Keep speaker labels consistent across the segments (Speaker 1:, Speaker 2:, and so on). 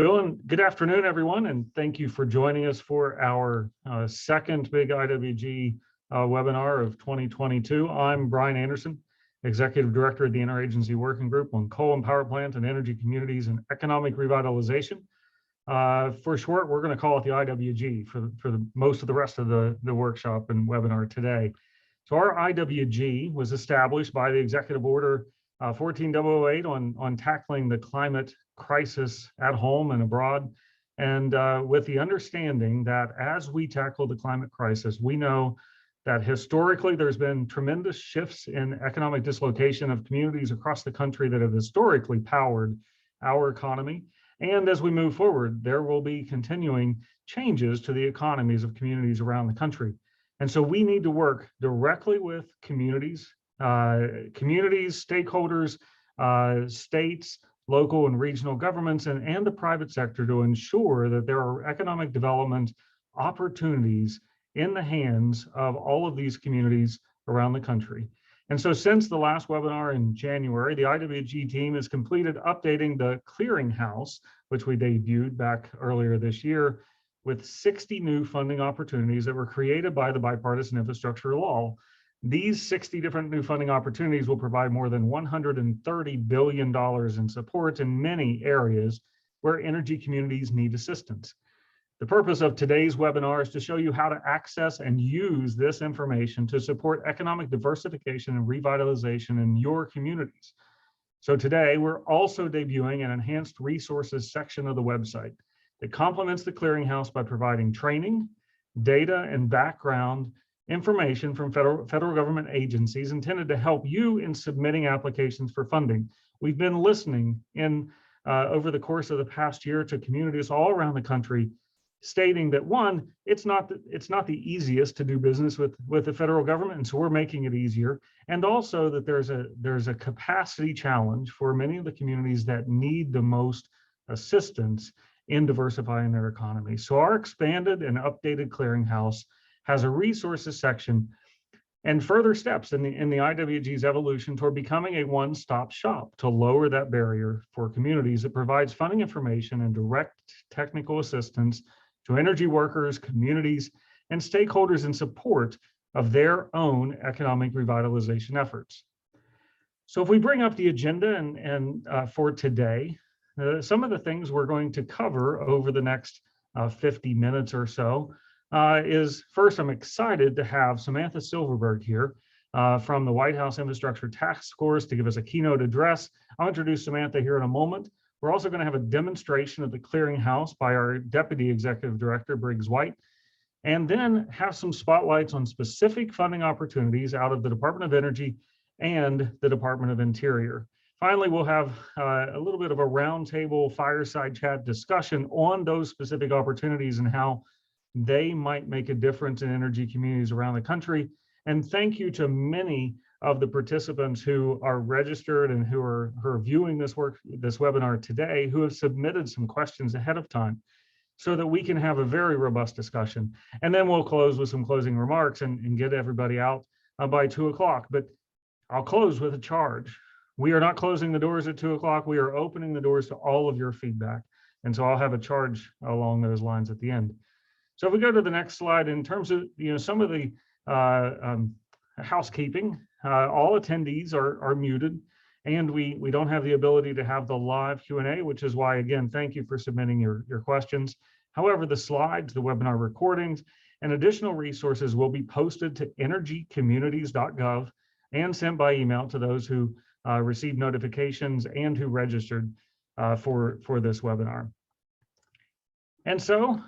Speaker 1: And good afternoon, everyone, and thank you for joining us for our second Big IWG webinar of 2022. I'm Brian Anderson, Executive Director of the Interagency Working Group on Coal and Power Plant and Energy Communities and Economic Revitalization. For short, we're going to call it the IWG for most of the rest of the workshop and webinar today. So our IWG was established by the Executive Order 14008 on tackling the climate crisis at home and abroad, and with the understanding that as we tackle the climate crisis, we know that historically there's been tremendous shifts in economic dislocation of communities across the country that have historically powered our economy. And as we move forward, there will be continuing changes to the economies of communities around the country. And so we need to work directly with communities, stakeholders, states, local and regional governments, and the private sector to ensure that there are economic development opportunities in the hands of all of these communities around the country. And so since the last webinar in January, the IWG team has completed updating the Clearinghouse, which we debuted back earlier this year, with 60 new funding opportunities that were created by the Bipartisan Infrastructure Law. These 60 different new funding opportunities will provide more than $130 billion in support in many areas where energy communities need assistance. The purpose of today's webinar is to show you how to access and use this information to support economic diversification and revitalization in your communities. So today, we're also debuting an enhanced resources section of the website that complements the Clearinghouse by providing training, data, and background information from federal government agencies intended to help you in submitting applications for funding. We've been listening over the course of the past year to communities all around the country stating that, one, it's not the easiest to do business with the federal government, and so we're making it easier, and also that there's a capacity challenge for many of the communities that need the most assistance in diversifying their economy. So our expanded and updated Clearinghouse has a resources section and further steps in the IWG's evolution toward becoming a one-stop shop to lower that barrier for communities that provides funding information and direct technical assistance to energy workers, communities, and stakeholders in support of their own economic revitalization efforts. So if we bring up the agenda and for today, some of the things we're going to cover over the next 50 minutes or so is first, I'm excited to have Samantha Silverberg here from the White House Infrastructure Task Force to give us a keynote address. I'll introduce Samantha here in a moment. We're also going to have a demonstration of the Clearinghouse by our Deputy Executive Director, Briggs White, and then have some spotlights on specific funding opportunities out of the Department of Energy and the Department of Interior. Finally, we'll have a little bit of a roundtable fireside chat discussion on those specific opportunities and how they might make a difference in energy communities around the country. And thank you to many of the participants who are registered and who are viewing this webinar today, who have submitted some questions ahead of time so that we can have a very robust discussion. And then we'll close with some closing remarks and get everybody out by 2 o'clock. But I'll close with a charge. We are not closing the doors at 2 o'clock. We are opening the doors to all of your feedback. And so I'll have a charge along those lines at the end. So if we go to the next slide, in terms of some of the housekeeping, all attendees are muted, and we don't have the ability to have the live Q&A, which is why, again, thank you for submitting your questions. However, the slides, the webinar recordings, and additional resources will be posted to energycommunities.gov and sent by email to those who received notifications and who registered for this webinar. And so,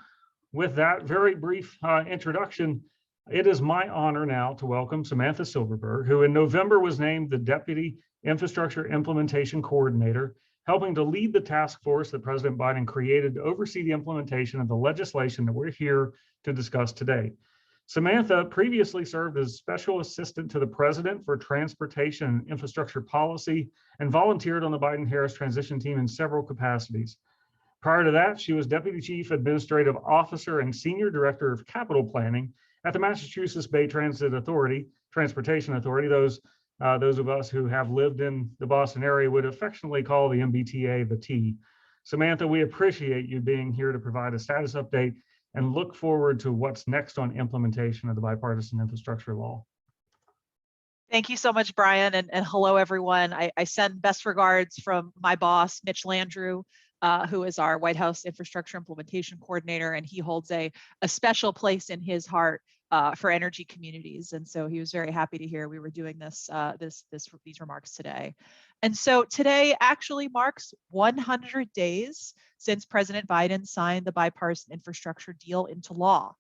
Speaker 1: with that very brief introduction, it is my honor now to welcome Samantha Silverberg, who in November was named the Deputy Infrastructure Implementation Coordinator, helping to lead the task force that President Biden created to oversee the implementation of the legislation that we're here to discuss today. Samantha previously served as Special Assistant to the President for Transportation and Infrastructure Policy and volunteered on the Biden-Harris transition team in several capacities. Prior to that, she was Deputy Chief Administrative Officer and Senior Director of Capital Planning at the Massachusetts Bay Transportation Authority. Those of us who have lived in the Boston area would affectionately call the MBTA the T. Samantha, we appreciate you being here to provide a status update and look forward to what's next on implementation of the bipartisan infrastructure law.
Speaker 2: Thank you so much, Brian, and hello, everyone. I send best regards from my boss, Mitch Landrieu, who is our White House Infrastructure Implementation Coordinator, and he holds a special place in his heart for energy communities. And so he was very happy to hear we were doing these remarks today. And so today actually marks 100 days since President Biden signed the bipartisan infrastructure deal into law.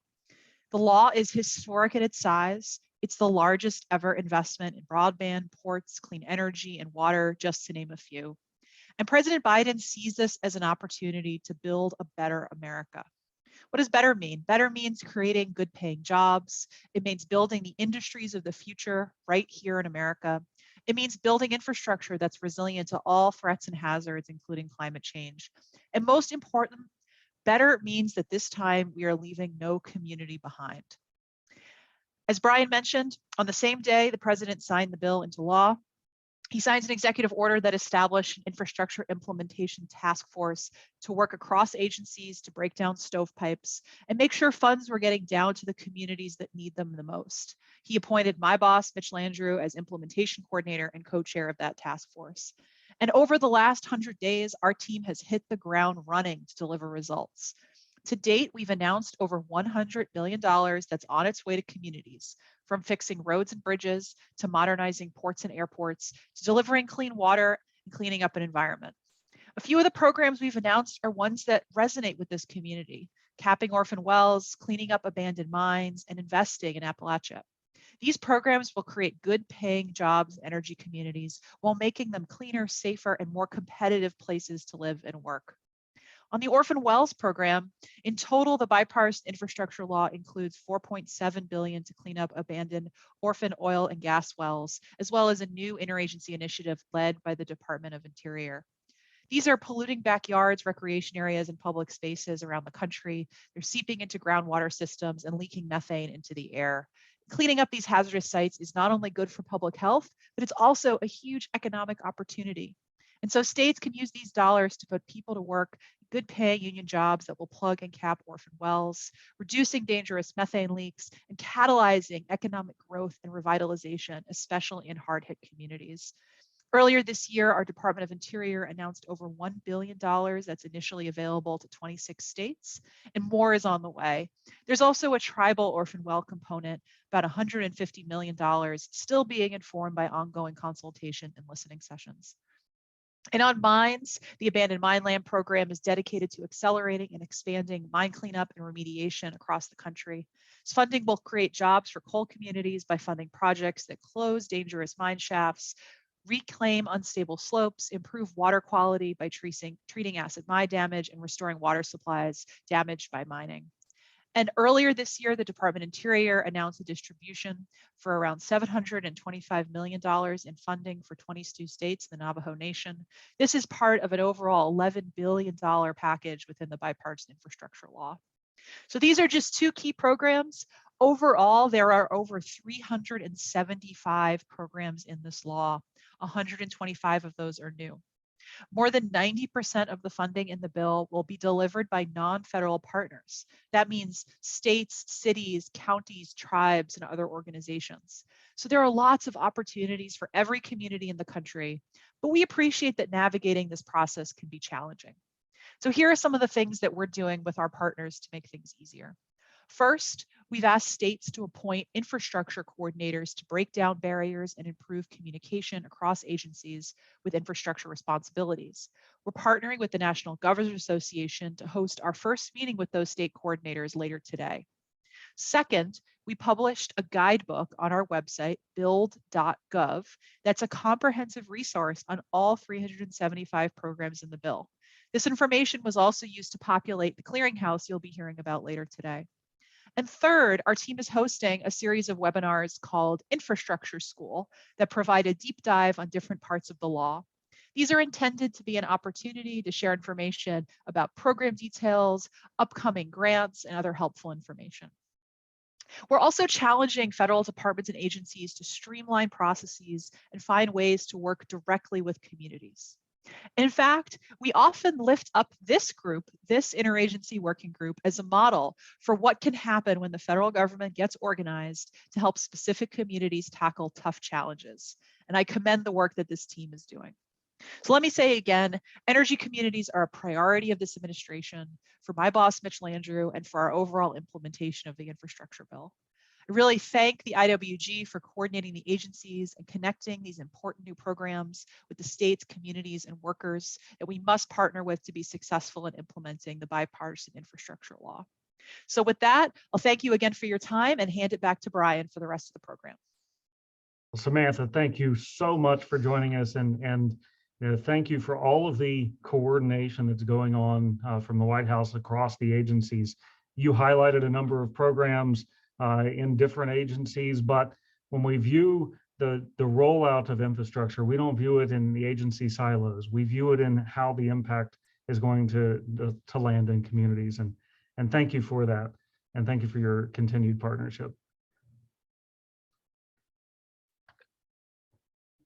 Speaker 2: The law is historic in its size. It's the largest ever investment in broadband, ports, clean energy, and water, just to name a few. And President Biden sees this as an opportunity to build a better America. What does better mean? Better means creating good paying jobs. It means building the industries of the future right here in America. It means building infrastructure that's resilient to all threats and hazards, including climate change. And most important, better means that this time we are leaving no community behind. As Brian mentioned, on the same day the president signed the bill into law, he signs an executive order that established an infrastructure implementation task force to work across agencies to break down stovepipes and make sure funds were getting down to the communities that need them the most. He appointed my boss, Mitch Landrieu, as implementation coordinator and co-chair of that task force. And over the last 100 days, our team has hit the ground running to deliver results. To date, we've announced over $100 million that's on its way to communities, from fixing roads and bridges to modernizing ports and airports to delivering clean water and cleaning up an environment. A few of the programs we've announced are ones that resonate with this community: capping orphan wells, cleaning up abandoned mines, and investing in Appalachia. These programs will create good paying jobs in energy communities while making them cleaner, safer, and more competitive places to live and work. On the Orphaned Wells program, in total, the bipartisan infrastructure law includes $4.7 billion to clean up abandoned orphan oil and gas wells, as well as a new interagency initiative led by the Department of Interior. These are polluting backyards, recreation areas, and public spaces around the country. They're seeping into groundwater systems and leaking methane into the air. Cleaning up these hazardous sites is not only good for public health, but it's also a huge economic opportunity. And so states can use these dollars to put people to work, good paying union jobs that will plug and cap orphan wells, reducing dangerous methane leaks, and catalyzing economic growth and revitalization, especially in hard-hit communities. Earlier this year, our Department of Interior announced over $1 billion that's initially available to 26 states, and more is on the way. There's also a tribal orphan well component, about $150 million, still being informed by ongoing consultation and listening sessions. And on mines, the Abandoned Mine Land Program is dedicated to accelerating and expanding mine cleanup and remediation across the country. This funding will create jobs for coal communities by funding projects that close dangerous mine shafts, reclaim unstable slopes, improve water quality by treating acid mine damage, and restoring water supplies damaged by mining. And earlier this year, the Department of Interior announced a distribution for around $725 million in funding for 22 states, the Navajo Nation. This is part of an overall $11 billion package within the bipartisan infrastructure law. So these are just two key programs. Overall, there are over 375 programs in this law. 125 of those are new. More than 90% of the funding in the bill will be delivered by non-federal partners. That means states, cities, counties, tribes, and other organizations. So there are lots of opportunities for every community in the country, but we appreciate that navigating this process can be challenging. So here are some of the things that we're doing with our partners to make things easier. First, we've asked states to appoint infrastructure coordinators to break down barriers and improve communication across agencies with infrastructure responsibilities. We're partnering with the National Governors Association to host our first meeting with those state coordinators later today. Second, we published a guidebook on our website, build.gov, that's a comprehensive resource on all 375 programs in the bill. This information was also used to populate the Clearinghouse you'll be hearing about later today. And third, our team is hosting a series of webinars called Infrastructure School that provide a deep dive on different parts of the law. These are intended to be an opportunity to share information about program details, upcoming grants, and other helpful information. We're also challenging federal departments and agencies to streamline processes and find ways to work directly with communities. In fact, we often lift up this group, this interagency working group, as a model for what can happen when the federal government gets organized to help specific communities tackle tough challenges. And I commend the work that this team is doing. So let me say again, energy communities are a priority of this administration, for my boss, Mitch Landrieu, and for our overall implementation of the infrastructure bill. I really thank the IWG for coordinating the agencies and connecting these important new programs with the states, communities, and workers that we must partner with to be successful in implementing the bipartisan infrastructure law. So with that, I'll thank you again for your time and hand it back to Brian for the rest of the program.
Speaker 1: Samantha, thank you so much for joining us, and thank you for all of the coordination that's going on from the White House across the agencies. You highlighted a number of programs in different agencies, but when we view the rollout of infrastructure, we don't view it in the agency silos. We view it in how the impact is going to land in communities, and thank you for that, and thank you for your continued partnership.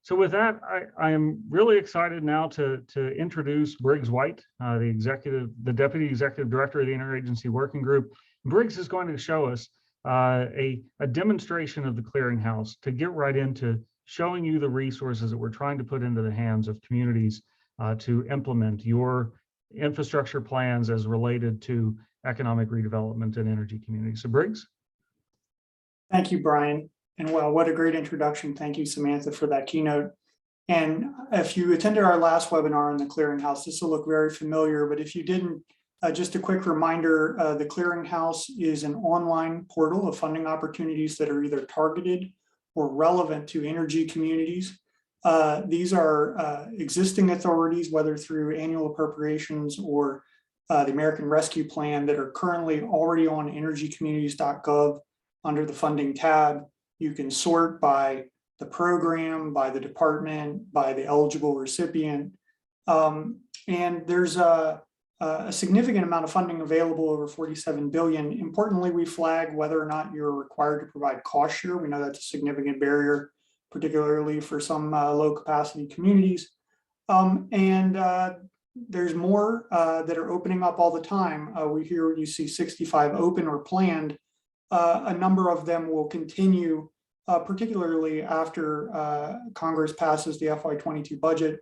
Speaker 1: So with that, I am really excited now to introduce Briggs White, the Deputy Executive Director of the Interagency Working Group. Briggs is going to show us a demonstration of the Clearinghouse to get right into showing you the resources that we're trying to put into the hands of communities to implement your infrastructure plans as related to economic redevelopment and energy communities. So Briggs.
Speaker 3: Thank you, Brian. And well, what a great introduction. Thank you, Samantha, for that keynote. And if you attended our last webinar on the Clearinghouse, this will look very familiar, but if you didn't, just a quick reminder, the Clearinghouse is an online portal of funding opportunities that are either targeted or relevant to energy communities. These are existing authorities, whether through annual appropriations or the American Rescue Plan, that are currently already on energycommunities.gov under the funding tab. You can sort by the program, by the department, by the eligible recipient. And there's a significant amount of funding available, over $47 billion. Importantly, we flag whether or not you're required to provide cost share. We know that's a significant barrier, particularly for some low capacity communities. There's more that are opening up all the time. You see 65 open or planned. A number of them will continue, particularly after Congress passes the FY22 budget,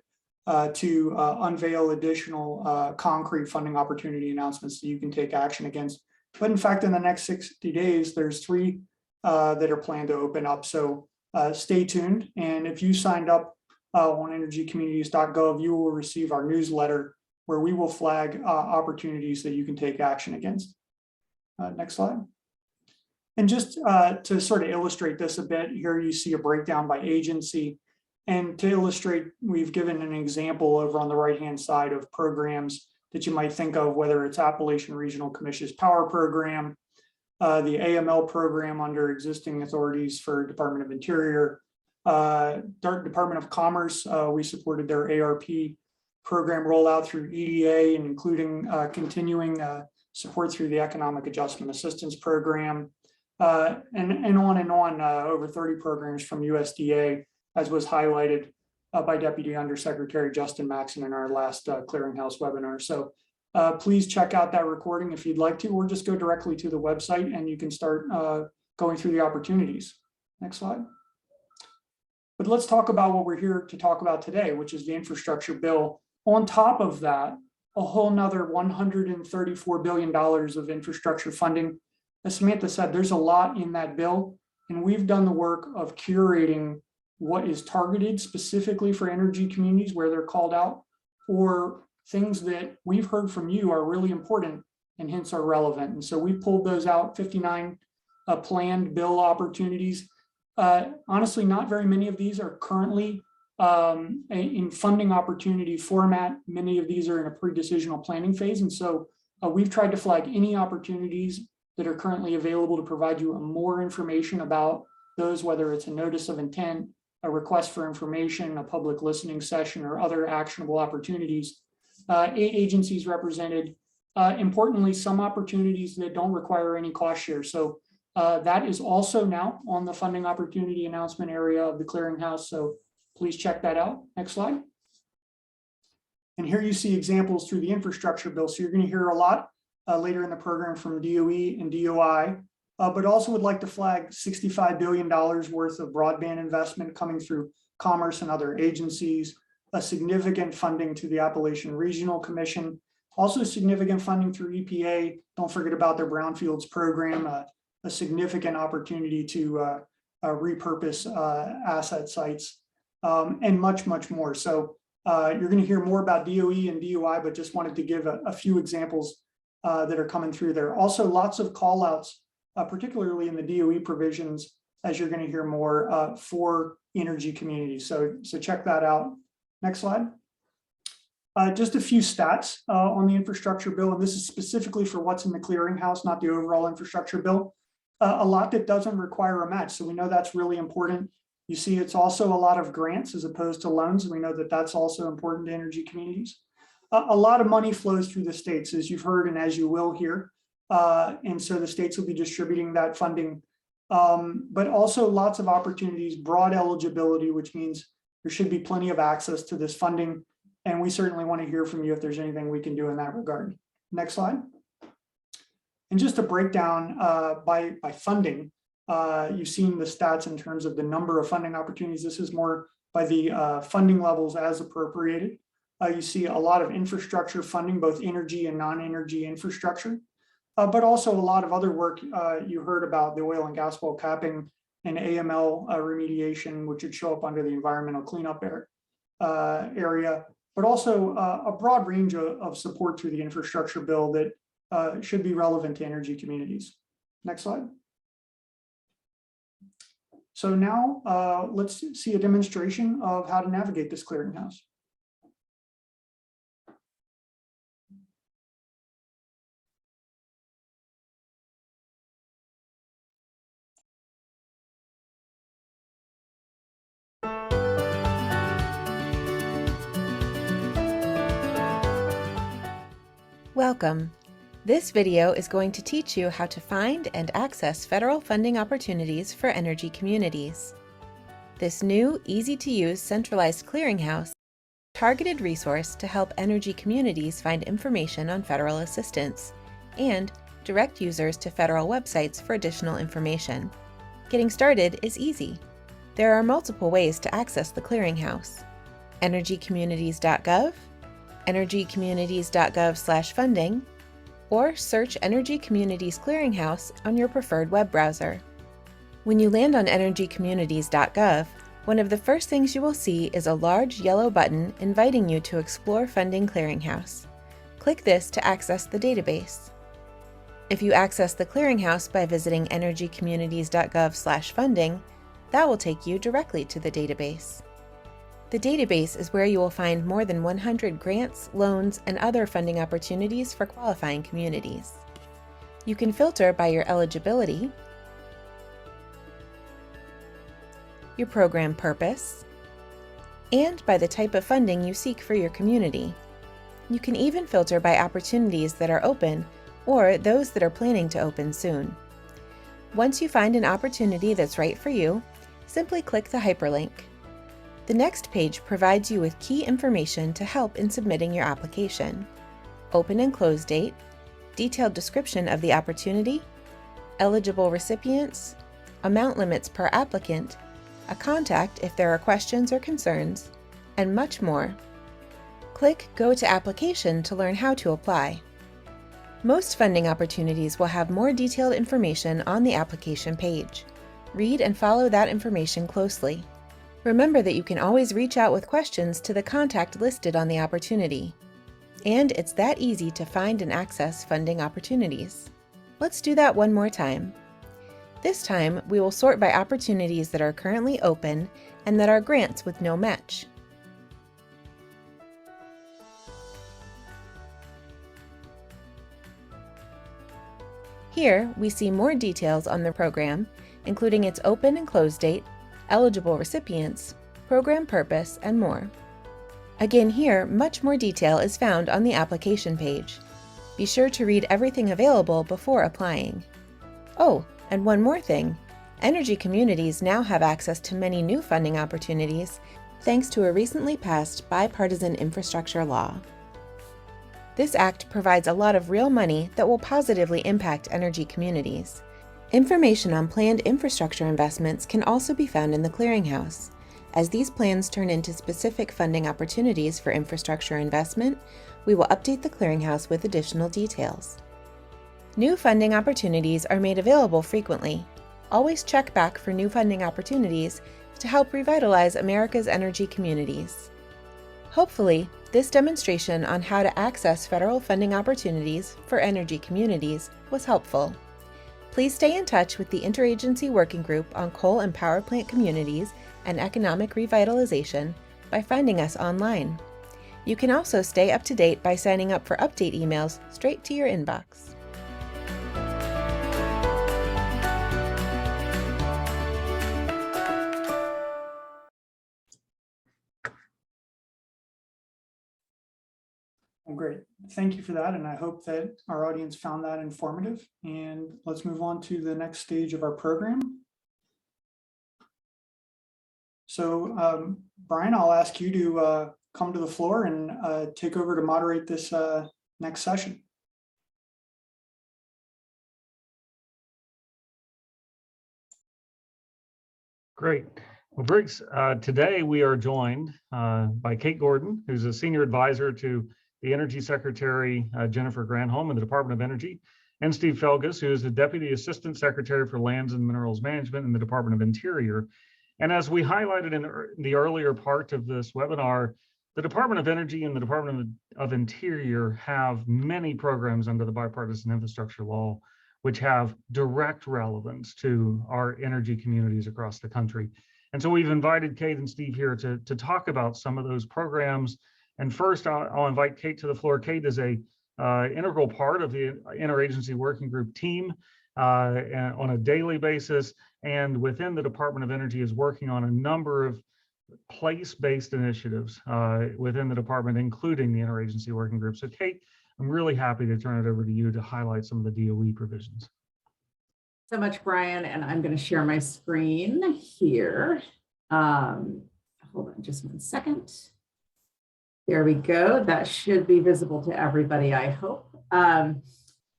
Speaker 3: to unveil additional concrete funding opportunity announcements that you can take action against. But in fact, in the next 60 days, there's 3 that are planned to open up. So stay tuned. And if you signed up on energycommunities.gov, you will receive our newsletter where we will flag opportunities that you can take action against. Next slide. And just to sort of illustrate this a bit, here you see a breakdown by agency. And to illustrate, we've given an example over on the right-hand side of programs that you might think of, whether it's Appalachian Regional Commission's Power Program, the AML program under existing authorities for Department of Interior, Department of Commerce. We supported their ARP program rollout through EDA, and including continuing support through the Economic Adjustment Assistance Program. And on, over 30 programs from USDA, as was highlighted by Deputy Undersecretary Justin Maxon in our last Clearinghouse webinar. So please check out that recording if you'd like to, or just go directly to the website and you can start going through the opportunities. Next slide. But let's talk about what we're here to talk about today, which is the infrastructure bill. On top of that, a whole nother $134 billion of infrastructure funding. As Samantha said, there's a lot in that bill, and we've done the work of curating what is targeted specifically for energy communities where they're called out, or things that we've heard from you are really important and hence are relevant. And so we pulled those out, 59 planned bill opportunities. Honestly, not very many of these are currently in funding opportunity format. Many of these are in a pre-decisional planning phase. And so we've tried to flag any opportunities that are currently available to provide you more information about those, whether it's a notice of intent, a request for information, a public listening session, or other actionable opportunities. 8 agencies represented. Importantly, some opportunities that don't require any cost share. So that is also now on the funding opportunity announcement area of the Clearinghouse. So please check that out. Next slide. And here you see examples through the infrastructure bill. So you're going to hear a lot later in the program from DOE and DOI, but also would like to flag $65 billion worth of broadband investment coming through Commerce and other agencies, a significant funding to the Appalachian Regional Commission, also significant funding through EPA. Don't forget about their Brownfields program, a significant opportunity to repurpose asset sites, and much, much more. So you're going to hear more about DOE and DOI, but just wanted to give a few examples that are coming through there. Also, lots of call outs, particularly in the DOE provisions, as you're going to hear more for energy communities. So check that out. Next slide. Just a few stats on the infrastructure bill, and this is specifically for what's in the clearinghouse, not the overall infrastructure bill. A lot that doesn't require a match, so we know that's really important. You see, it's also a lot of grants as opposed to loans. We know that that's also important to energy communities. A lot of money flows through the states, as you've heard and as you will hear. And so the states will be distributing that funding, but also lots of opportunities, broad eligibility, which means there should be plenty of access to this funding. And we certainly want to hear from you if there's anything we can do in that regard. Next slide. And just a breakdown by funding, you've seen the stats in terms of the number of funding opportunities. This is more by the funding levels as appropriated. You see a lot of infrastructure funding, both energy and non-energy infrastructure, but also a lot of other work. You heard about the oil and gas well capping and AML remediation, which would show up under the environmental cleanup area, but also a broad range of support through the infrastructure bill that should be relevant to energy communities. Next slide. So now let's see a demonstration of how to navigate this clearinghouse.
Speaker 4: Welcome. This video is going to teach you how to find and access federal funding opportunities for energy communities. This new, easy-to-use centralized clearinghouse is a targeted resource to help energy communities find information on federal assistance and direct users to federal websites for additional information. Getting started is easy. There are multiple ways to access the clearinghouse: energycommunities.gov, energycommunities.gov/funding, or search Energy Communities Clearinghouse on your preferred web browser. When you land on energycommunities.gov, one of the first things you will see is a large yellow button inviting you to explore Funding Clearinghouse. Click this to access the database. If you access the clearinghouse by visiting energycommunities.gov/funding, that will take you directly to the database. The database is where you will find more than 100 grants, loans, and other funding opportunities for qualifying communities. You can filter by your eligibility, your program purpose, and by the type of funding you seek for your community. You can even filter by opportunities that are open or those that are planning to open soon. Once you find an opportunity that's right for you, simply click the hyperlink. The next page provides you with key information to help in submitting your application: open and close date, detailed description of the opportunity, eligible recipients, amount limits per applicant, a contact if there are questions or concerns, and much more. Click Go to Application to learn how to apply. Most funding opportunities will have more detailed information on the application page. Read and follow that information closely. Remember that you can always reach out with questions to the contact listed on the opportunity. And it's that easy to find and access funding opportunities. Let's do that one more time. This time, we will sort by opportunities that are currently open and that are grants with no match. Here, we see more details on the program, including its open and close date, eligible recipients, program purpose, and more. Again, here, much more detail is found on the application page. Be sure to read everything available before applying. Oh, and one more thing. Energy communities now have access to many new funding opportunities, thanks to a recently passed bipartisan infrastructure law. This act provides a lot of real money that will positively impact energy communities. Information on planned infrastructure investments can also be found in the Clearinghouse. As these plans turn into specific funding opportunities for infrastructure investment, we will update the Clearinghouse with additional details. New funding opportunities are made available frequently. Always check back for new funding opportunities to help revitalize America's energy communities. Hopefully, this demonstration on how to access federal funding opportunities for energy communities was helpful. Please stay in touch with the Interagency Working Group on Coal and Power Plant Communities and Economic Revitalization by finding us online. You can also stay up to date by signing up for update emails straight to your inbox.
Speaker 3: Well, great. Thank you for that. And I hope that our audience found that informative. And let's move on to the next stage of our program. So, Brian, I'll ask you to come to the floor and take over to moderate this next session.
Speaker 1: Great. Well, Briggs, today we are joined by Kate Gordon, who's a senior advisor to the Energy Secretary, Jennifer Granholm in the Department of Energy, and Steve Felgus, who is the Deputy Assistant Secretary for Lands and Minerals Management in the Department of Interior. And as we highlighted in the earlier part of this webinar, the Department of Energy and the Department of Interior have many programs under the Bipartisan Infrastructure Law, which have direct relevance to our energy communities across the country. And so we've invited Kate and Steve here to talk about some of those programs. And first, I'll invite Kate to the floor. Kate is a integral part of the Interagency Working Group team on a daily basis, and within the Department of Energy is working on a number of place-based initiatives within the department, including the Interagency Working Group. So Kate, I'm really happy to turn it over to you to highlight some of the DOE provisions.
Speaker 5: So much, Brian, and I'm going to share my screen here. Hold on just 1 second. There we go. That should be visible to everybody, I hope.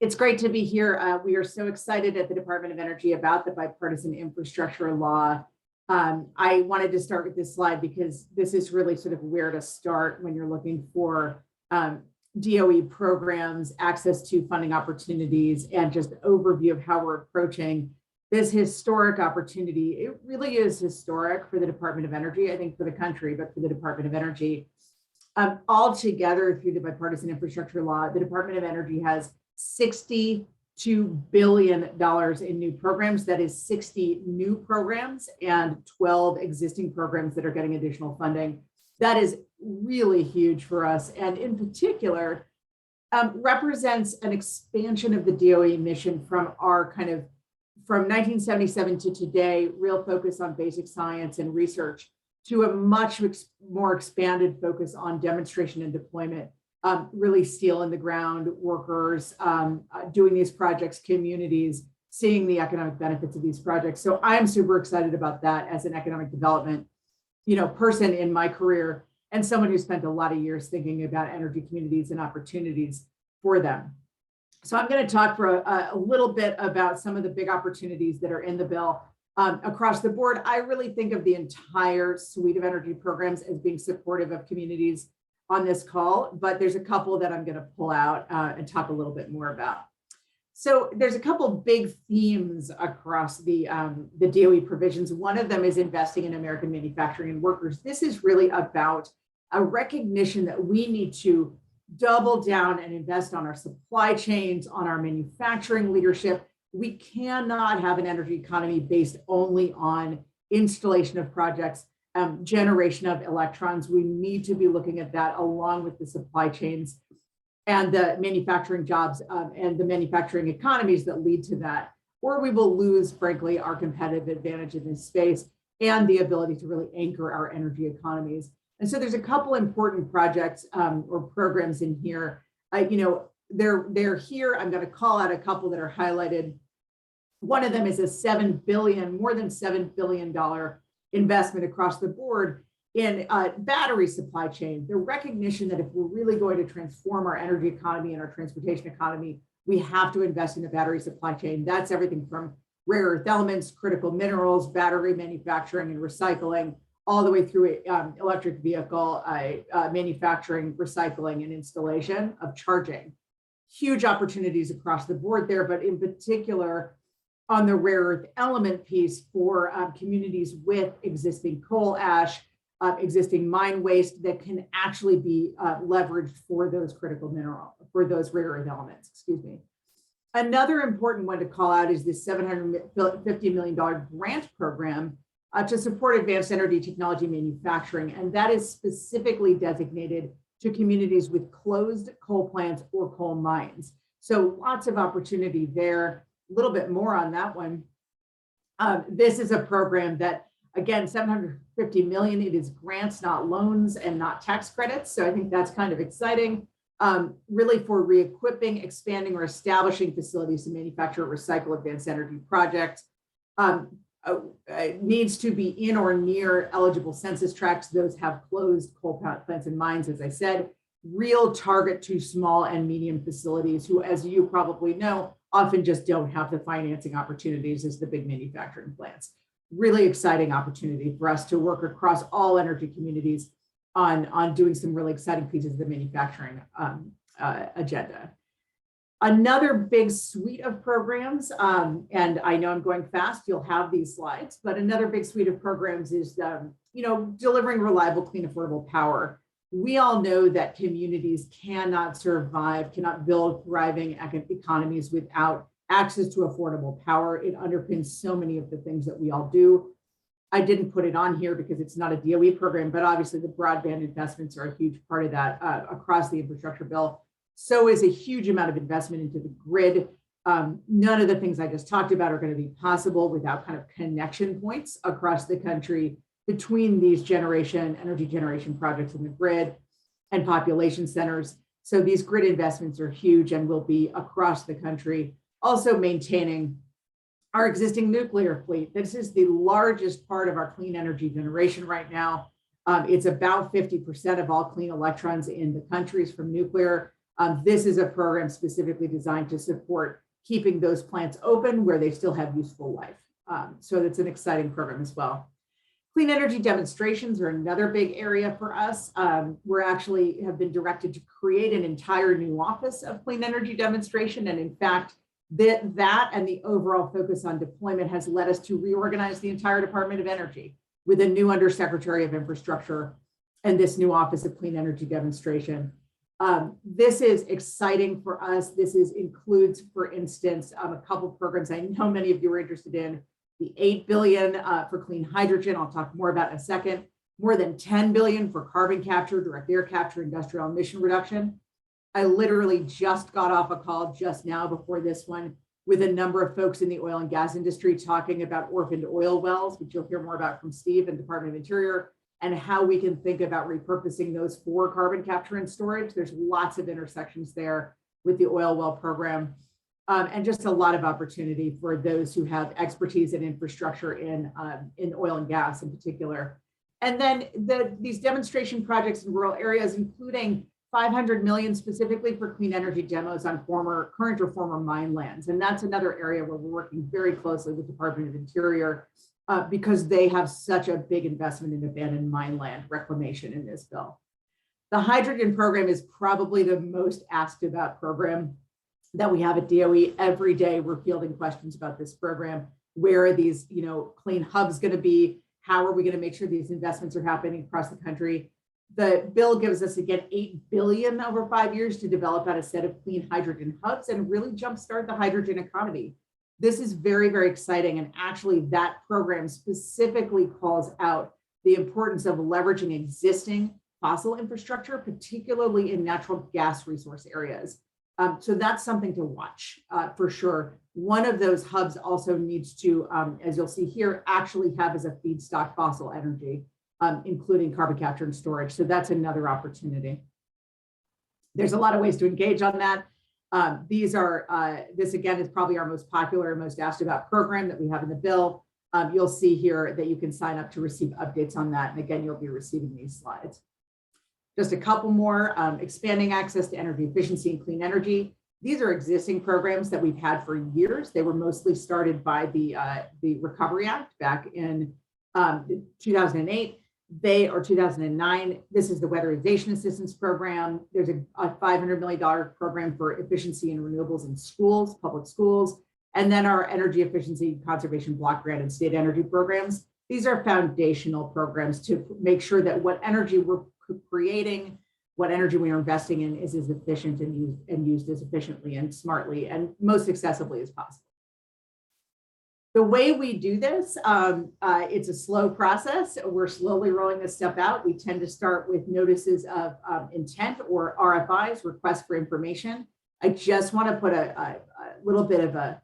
Speaker 5: It's great to be here. We are so excited at the Department of Energy about the bipartisan infrastructure law. I wanted to start with this slide because this is really sort of where to start when you're looking for DOE programs, access to funding opportunities, and just an overview of how we're approaching this historic opportunity. It really is historic for the Department of Energy, I think for the country, but for the Department of Energy. All together through the bipartisan infrastructure law, the Department of Energy has $62 billion in new programs. That is 60 new programs and 12 existing programs that are getting additional funding. That is really huge for us. And in particular, represents an expansion of the DOE mission from our from 1977 to today, real focus on basic science and research, to a much more expanded focus on demonstration and deployment, really steel in the ground workers, doing these projects, communities, seeing the economic benefits of these projects. So I'm super excited about that as an economic development, person in my career, and someone who spent a lot of years thinking about energy communities and opportunities for them. So I'm going to talk for a little bit about some of the big opportunities that are in the bill. Across the board, I really think of the entire suite of energy programs as being supportive of communities on this call, but there's a couple that I'm going to pull out and talk a little bit more about. So there's a couple big themes across the DOE provisions. One of them is investing in American manufacturing and workers. This is really about a recognition that we need to double down and invest on our supply chains, on our manufacturing leadership. We cannot have an energy economy based only on installation of projects, generation of electrons. We need to be looking at that along with the supply chains and the manufacturing jobs and the manufacturing economies that lead to that, or we will lose, frankly, our competitive advantage in this space and the ability to really anchor our energy economies. And so there's a couple important projects or programs in here. They're here. I'm going to call out a couple that are highlighted. One of them is a more than $7 billion investment across the board in battery supply chain, the recognition that if we're really going to transform our energy economy and our transportation economy, we have to invest in the battery supply chain. That's everything from rare earth elements, critical minerals, battery manufacturing and recycling, all the way through electric vehicle manufacturing, recycling, and installation of charging. Huge opportunities across the board there, but in particular on the rare earth element piece for communities with existing coal ash, existing mine waste that can actually be leveraged for those critical mineral, for those rare earth elements, excuse me. Another important one to call out is this $750 million grant program to support advanced energy technology manufacturing. And that is specifically designated to communities with closed coal plants or coal mines. So lots of opportunity there. A little bit more on that one. This is a program that, again, $750 million, it is grants, not loans, and not tax credits. So I think that's kind of exciting. Really for re-equipping, expanding, or establishing facilities to manufacture or recycle advanced energy projects. It needs to be in or near eligible census tracts. Those have closed coal plants and mines, as I said. Real target to small and medium facilities who, as you probably know, often just don't have the financing opportunities as the big manufacturing plants. Really exciting opportunity for us to work across all energy communities on doing some really exciting pieces of the manufacturing agenda. Another big suite of programs, and I know I'm going fast, you'll have these slides, but another big suite of programs is delivering reliable, clean, affordable power. We all know that communities cannot survive, cannot build thriving economies without access to affordable power. It underpins so many of the things that we all do. I didn't put it on here because it's not a DOE program, but obviously the broadband investments are a huge part of that across the infrastructure bill. So is a huge amount of investment into the grid. None of the things I just talked about are going to be possible without kind of connection points across the country between these energy generation projects in the grid and population centers. So these grid investments are huge and will be across the country. Also maintaining our existing nuclear fleet. This is the largest part of our clean energy generation right now. It's about 50% of all clean electrons in the country is from nuclear. This is a program specifically designed to support keeping those plants open where they still have useful life. So that's an exciting program as well. Clean energy demonstrations are another big area for us. We're actually have been directed to create an entire new office of clean energy demonstration. And in fact, that and the overall focus on deployment has led us to reorganize the entire Department of Energy with a new Undersecretary of Infrastructure and this new Office of Clean Energy Demonstration. This is exciting for us. This includes, for instance, a couple of programs I know many of you are interested in. The $8 billion for clean hydrogen, I'll talk more about in a second. More than $10 billion for carbon capture, direct air capture, industrial emission reduction. I literally just got off a call just now before this one with a number of folks in the oil and gas industry talking about orphaned oil wells, which you'll hear more about from Steve and Department of Interior, and how we can think about repurposing those for carbon capture and storage. There's lots of intersections there with the oil well program, and just a lot of opportunity for those who have expertise and infrastructure in oil and gas in particular. And then these demonstration projects in rural areas, including $500 million specifically for clean energy demos on current or former mine lands. And that's another area where we're working very closely with the Department of Interior because they have such a big investment in abandoned mine land reclamation in this bill. The hydrogen program is probably the most asked about program that we have at DOE. Every day we're fielding questions about this program. Where are these clean hubs going to be? How are we going to make sure these investments are happening across the country? The bill gives us, again, $8 billion over 5 years to develop out a set of clean hydrogen hubs and really jumpstart the hydrogen economy. This is very, very exciting. And actually that program specifically calls out the importance of leveraging existing fossil infrastructure, particularly in natural gas resource areas. So that's something to watch for sure. One of those hubs also needs to, as you'll see here, actually have as a feedstock fossil energy, including carbon capture and storage. So that's another opportunity. There's a lot of ways to engage on that. This again is probably our most popular and most asked about program that we have in the bill. you'll see here that you can sign up to receive updates on that. And again, you'll be receiving these slides. Just a couple more, expanding access to energy efficiency and clean energy. These are existing programs that we've had for years. They were mostly started by the Recovery Act back in 2008. 2009. This is the Weatherization Assistance Program. There's a $500 million program for efficiency and renewables in schools, public schools, and then our energy efficiency conservation block grant and state energy programs. These are foundational programs to make sure that what energy we're creating, what energy we are investing in is as efficient and used as efficiently and smartly and most accessibly as possible. The way we do this, it's a slow process. We're slowly rolling this stuff out. We tend to start with notices of intent or RFIs, requests for information. I just want to put a little bit of a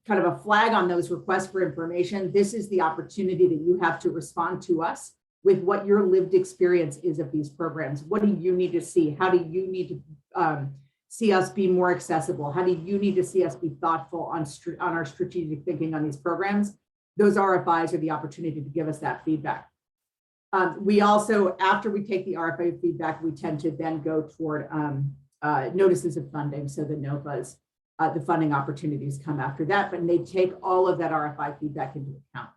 Speaker 5: kind of a flag on those requests for information. This is the opportunity that you have to respond to us with what your lived experience is of these programs. What do you need to see? How do you need to see us be more accessible? How do you need to see us be thoughtful on our strategic thinking on these programs? Those RFIs are the opportunity to give us that feedback. We also, after we take the RFI feedback, we tend to then go toward notices of funding. So the NOFAs, the funding opportunities come after that, but they take all of that RFI feedback into account.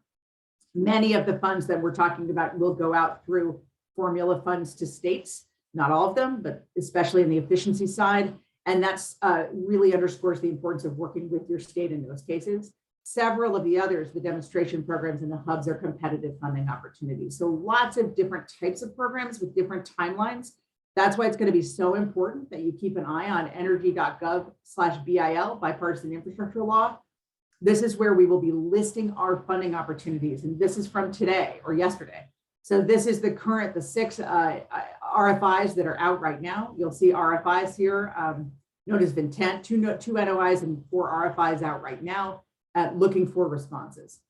Speaker 5: Many of the funds that we're talking about will go out through formula funds to states, not all of them, but especially in the efficiency side. And that's really underscores the importance of working with your state in those cases. Several of the others, the demonstration programs and the hubs, are competitive funding opportunities. So lots of different types of programs with different timelines. That's why it's going to be so important that you keep an eye on energy.gov/BIL, Bipartisan Infrastructure Law. This is where we will be listing our funding opportunities. And this is from today or yesterday. So this is the 6 RFIs that are out right now. You'll see RFIs here, notice of intent, two NOIs and 4 RFIs out right now, looking for responses.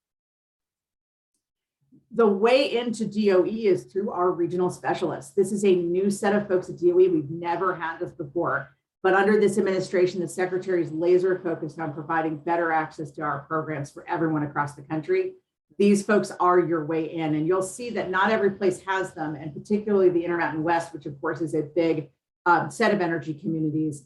Speaker 5: The way into DOE is through our regional specialists. This is a new set of folks at DOE. We've never had this before. But under this administration, the secretary is laser focused on providing better access to our programs for everyone across the country. These folks are your way in, and you'll see that not every place has them, and particularly the Intermountain West, which of course is a big set of energy communities.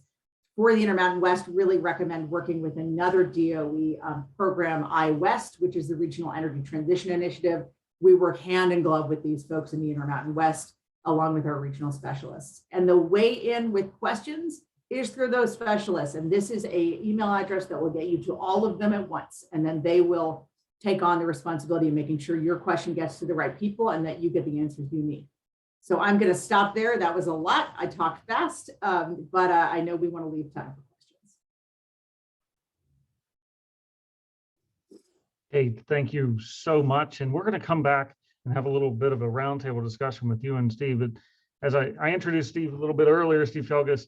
Speaker 5: For the Intermountain West, really recommend working with another DOE program, iWest, which is the Regional Energy Transition Initiative. We work hand in glove with these folks in the Intermountain West, along with our regional specialists. And the way in with questions is through those specialists. And this is an email address that will get you to all of them at once. And then they will take on the responsibility of making sure your question gets to the right people and that you get the answers you need. So I'm going to stop there. That was a lot. I talked fast, but I know we want to leave time for questions.
Speaker 1: Hey, thank you so much. And we're going to come back and have a little bit of a roundtable discussion with you and Steve. But as I introduced Steve a little bit earlier, Steve Felgus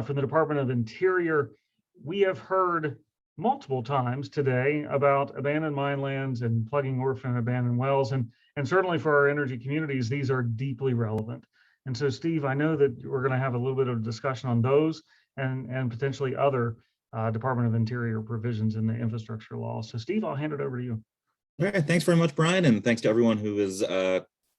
Speaker 1: from the Department of Interior, we have heard multiple times today about abandoned mine lands and plugging orphan abandoned wells. And certainly for our energy communities, these are deeply relevant. And so, Steve, I know that we're going to have a little bit of discussion on those and potentially other Department of Interior provisions in the infrastructure law. So, Steve, I'll hand it over to you.
Speaker 6: All right, thanks very much, Brian, and thanks to everyone who has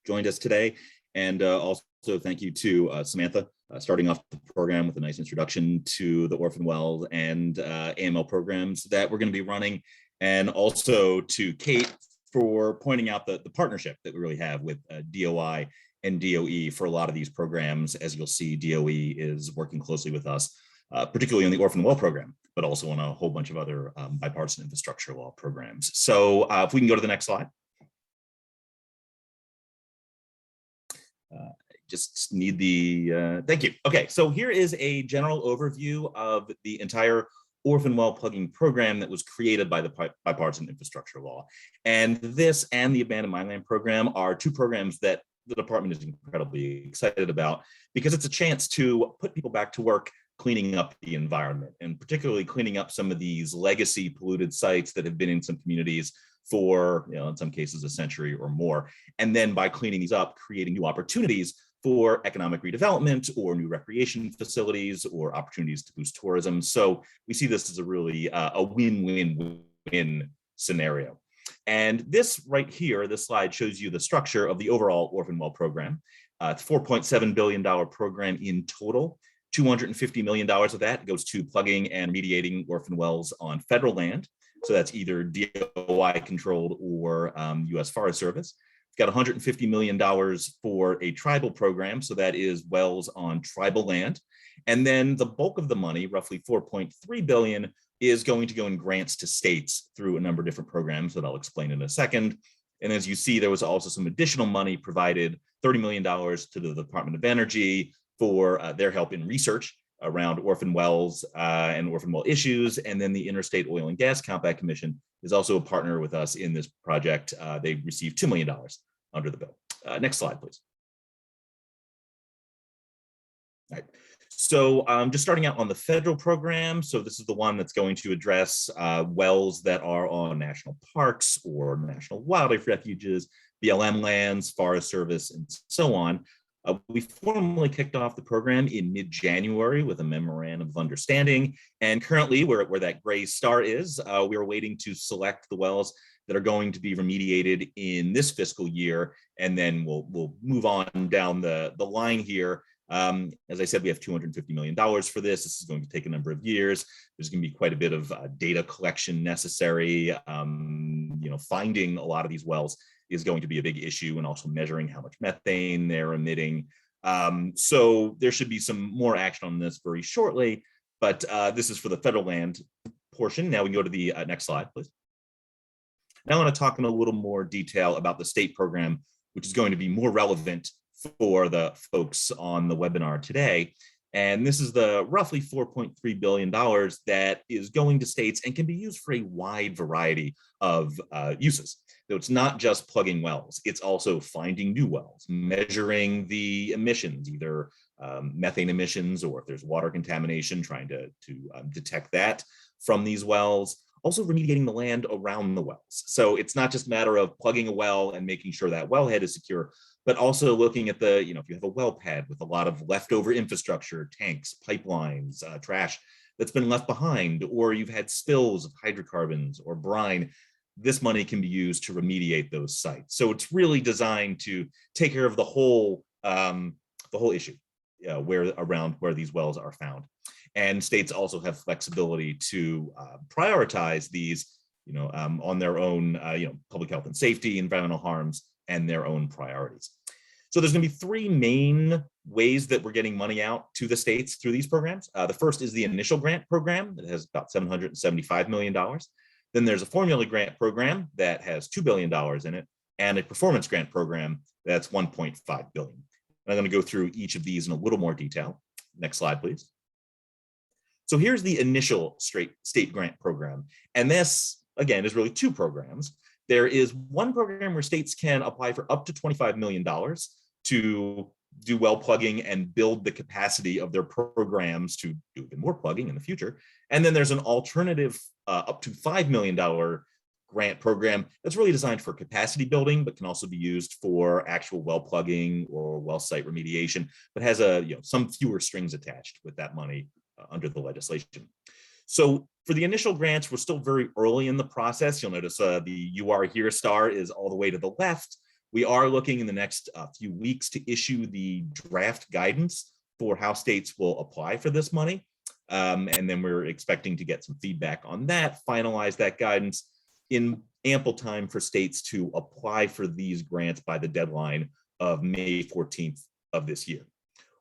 Speaker 6: joined us today. And also thank you to Samantha, starting off the program with a nice introduction to the Orphan Well and AML programs that we're going to be running, and also to Kate for pointing out the partnership that we really have with DOI and DOE for a lot of these programs. As you'll see, DOE is working closely with us, particularly on the Orphan Well program, but also on a whole bunch of other bipartisan infrastructure law programs. So if we can go to the next slide. Just need the, thank you. Okay, so here is a general overview of the entire Orphan Well plugging program that was created by the Bipartisan Infrastructure Law. And this and the Abandoned Mine Land program are 2 programs that the department is incredibly excited about, because it's a chance to put people back to work cleaning up the environment, and particularly cleaning up some of these legacy polluted sites that have been in some communities for, in some cases, a century or more. And then by cleaning these up, creating new opportunities for economic redevelopment or new recreation facilities or opportunities to boost tourism. So we see this as a really a win-win-win scenario. And this right here, this slide shows you the structure of the overall orphan well program. It's $4.7 billion program in total. $250 million of that goes to plugging and remediating orphan wells on federal land. So that's either DOI controlled or US Forest Service. We've got $150 million for a tribal program. So that is wells on tribal land. And then the bulk of the money, roughly $4.3 billion, is going to go in grants to states through a number of different programs that I'll explain in a second. And as you see, there was also some additional money provided, $30 million to the Department of Energy for their help in research around orphan wells and orphan well issues. And then the Interstate Oil and Gas Compact Commission is also a partner with us in this project. They received $2 million under the bill. Next slide, please. All right. So just starting out on the federal program. So this is the one that's going to address wells that are on national parks or national wildlife refuges, BLM lands, Forest Service, and so on. We formally kicked off the program in mid-January with a memorandum of understanding. And currently, where that gray star is, we are waiting to select the wells that are going to be remediated in this fiscal year. And then we'll move on down the line here. As I said, we have $250 million for this. This is going to take a number of years. There's going to be quite a bit of data collection necessary. Finding a lot of these wells is going to be a big issue, and also measuring how much methane they're emitting. So there should be some more action on this very shortly, but this is for the federal land portion. Now we can go to the next slide, please. Now I want to talk in a little more detail about the state program, which is going to be more relevant for the folks on the webinar today. And this is the roughly $4.3 billion that is going to states and can be used for a wide variety of uses. So it's not just plugging wells, it's also finding new wells, measuring the emissions, either methane emissions, or if there's water contamination, trying to detect that from these wells. Also remediating the land around the wells. So it's not just a matter of plugging a well and making sure that wellhead is secure, but also looking at the, if you have a well pad with a lot of leftover infrastructure, tanks, pipelines, trash that's been left behind, or you've had spills of hydrocarbons or brine, this money can be used to remediate those sites. So it's really designed to take care of the whole issue where these wells are found. And states also have flexibility to prioritize these, on their own, public health and safety, environmental harms, and their own priorities. So there's going to be three main ways that we're getting money out to the states through these programs. The first is the initial grant program that has about $775 million. Then there's a formula grant program that has $2 billion in it, and a performance grant program that's $1.5 billion. And I'm going to go through each of these in a little more detail. Next slide, please. So here's the initial state grant program. And this, again, is really two programs. There is one program where states can apply for up to $25 million to do well plugging and build the capacity of their programs to do even more plugging in the future. And then there's an alternative up to $5 million grant program that's really designed for capacity building, but can also be used for actual well plugging or well site remediation, but has some fewer strings attached with that money under the legislation. So for the initial grants, we're still very early in the process. You'll notice the "You Are Here" star is all the way to the left. We are looking in the next few weeks to issue the draft guidance for how states will apply for this money. And then we're expecting to get some feedback on that, finalize that guidance in ample time for states to apply for these grants by the deadline of May 14th of this year.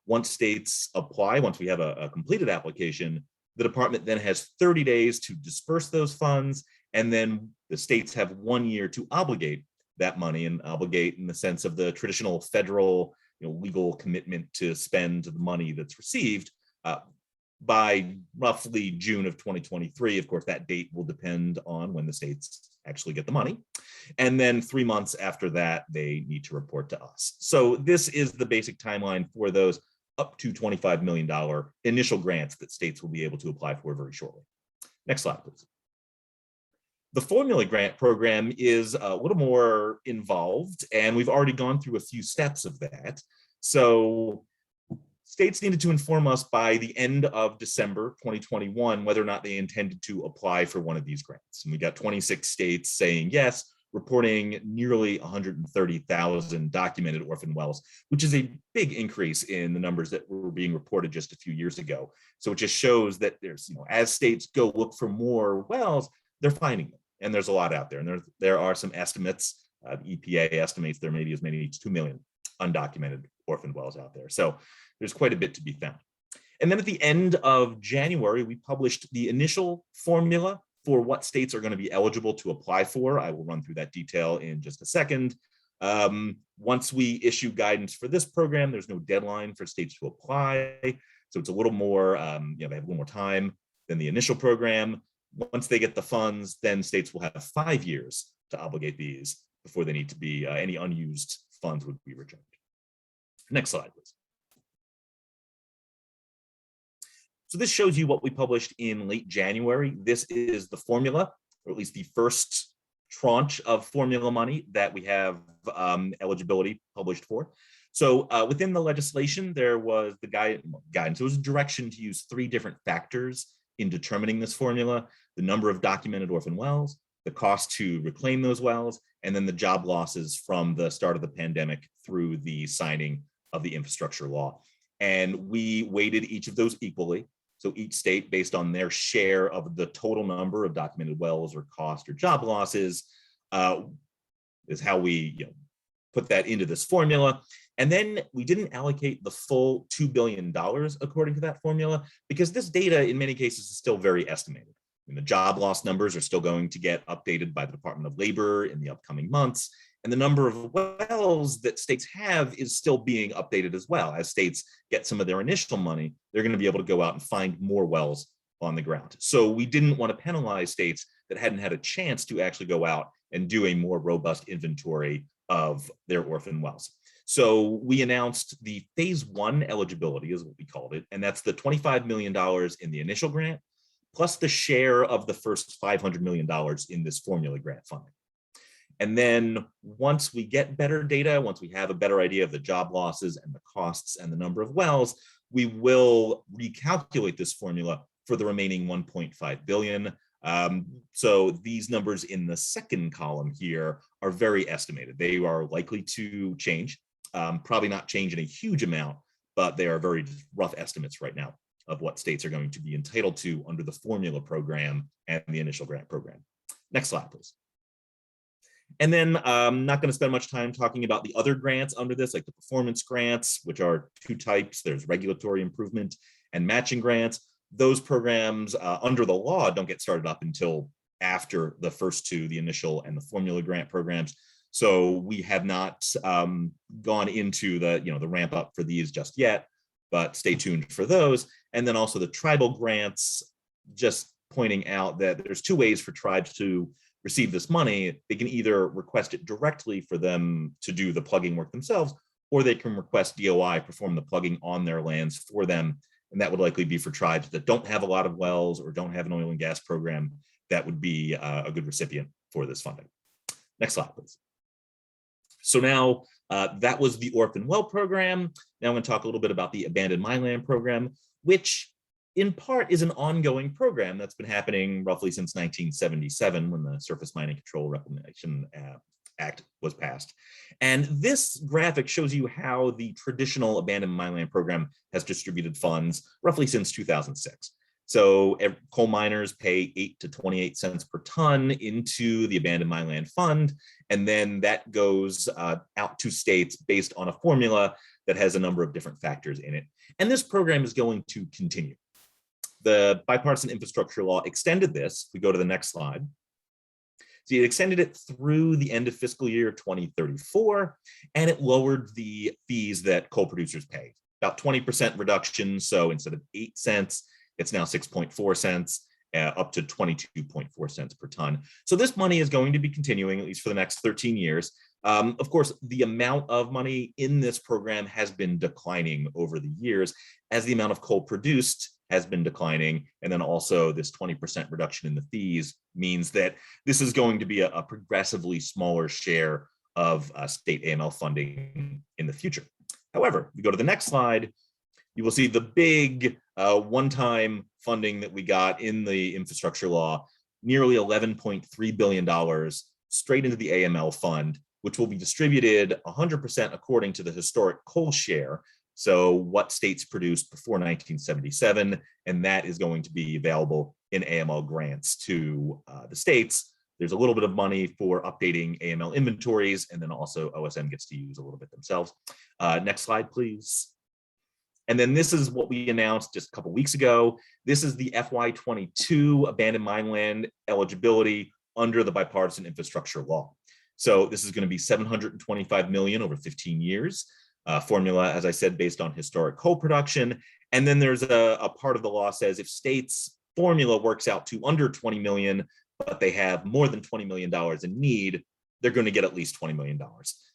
Speaker 6: Once states apply, once we have a completed application, the department then has 30 days to disperse those funds, and then the states have 1 year to obligate that money, and obligate in the sense of the traditional federal legal commitment to spend the money that's received by roughly June of 2023. Of course, that date will depend on when the states actually get the money. And then 3 months after that, they need to report to us. So this is the basic timeline for those up to $25 million initial grants that states will be able to apply for very shortly. Next slide, please. The formula grant program is a little more involved, and we've already gone through a few steps of that. So states needed to inform us by the end of December 2021 whether or not they intended to apply for one of these grants. And we got 26 states saying yes, reporting nearly 130,000 documented orphan wells, which is a big increase in the numbers that were being reported just a few years ago. So it just shows that there's, as states go look for more wells, they're finding them. And there's a lot out there. And there are some estimates. The EPA estimates there may be as many as 2 million undocumented orphan wells out there. So there's quite a bit to be found. And then at the end of January, we published the initial formula for what states are going to be eligible to apply for. I will run through that detail in just a second. Once we issue guidance for this program, there's no deadline for states to apply. So it's a little more, they have a little more time than the initial program. Once they get the funds, then states will have 5 years to obligate these before they need to be, any unused funds would be returned. Next slide, please. So this shows you what we published in late January. This is the formula, or at least the first tranche of formula money that we have eligibility published for. So within the legislation, there was the guidance. It was a direction to use 3 different factors in determining this formula: the number of documented orphan wells, the cost to reclaim those wells, and then the job losses from the start of the pandemic through the signing of the infrastructure law. And we weighted each of those equally. So each state, based on their share of the total number of documented wells or cost or job losses, is how we put that into this formula. And then we didn't allocate the full $2 billion according to that formula, because this data in many cases is still very estimated. And the job loss numbers are still going to get updated by the Department of Labor in the upcoming months. And the number of wells that states have is still being updated as well. As states get some of their initial money, they're going to be able to go out and find more wells on the ground. So we didn't want to penalize states that hadn't had a chance to actually go out and do a more robust inventory of their orphan wells. So we announced the phase 1 eligibility, is what we called it. And that's the $25 million in the initial grant, plus the share of the first $500 million in this formula grant funding. And then once we get better data, once we have a better idea of the job losses and the costs and the number of wells, we will recalculate this formula for the remaining $1.5 billion. So these numbers in the second column here are very estimated. They are likely to change, probably not change in a huge amount, but they are very rough estimates right now of what states are going to be entitled to under the formula program and the initial grant program. Next slide, please. And then I'm not going to spend much time talking about the other grants under this, like the performance grants, which are 2 types. There's regulatory improvement and matching grants. Those programs under the law don't get started up until after the first 2, the initial and the formula grant programs. So we have not gone into the ramp up for these just yet, but stay tuned for those. And then also the tribal grants, just pointing out that there's 2 ways for tribes to receive this money. They can either request it directly for them to do the plugging work themselves, or they can request DOI perform the plugging on their lands for them. And that would likely be for tribes that don't have a lot of wells or don't have an oil and gas program. That would be a good recipient for this funding. Next slide, please. So now that was the Orphan Well program. Now I'm going to talk a little bit about the Abandoned Mine Land program, which in part is an ongoing program that's been happening roughly since 1977, when the Surface Mining Control Reclamation Act was passed. And this graphic shows you how the traditional abandoned mine land program has distributed funds roughly since 2006. So coal miners pay 8 to 28 cents per ton into the abandoned mine land fund, and then that goes out to states based on a formula that has a number of different factors in it. And this program is going to continue. The Bipartisan Infrastructure Law extended this. We go to the next slide. So it extended it through the end of fiscal year 2034, and it lowered the fees that coal producers pay. About 20% reduction. So instead of 8 cents, it's now 6.4 cents, up to 22.4 cents per ton. So this money is going to be continuing, at least for the next 13 years. Of course, the amount of money in this program has been declining over the years as the amount of coal produced has been declining. And then also this 20% reduction in the fees means that this is going to be a progressively smaller share of state AML funding in the future. However, if you go to the next slide, you will see the big one-time funding that we got in the infrastructure law, nearly $11.3 billion straight into the AML fund, which will be distributed 100% according to the historic coal share. So what states produced before 1977, and that is going to be available in AML grants to the states. There's a little bit of money for updating AML inventories, and then also OSN gets to use a little bit themselves. Next slide, please. And then this is what we announced just a couple weeks ago. This is the FY22 abandoned mine land eligibility under the Bipartisan Infrastructure Law. So this is going to be $725 million over 15 years. Formula, as I said, based on historic coal production. And then there's a part of the law says if states' formula works out to under 20 million, but they have more than $20 million in need, they're going to get at least $20 million.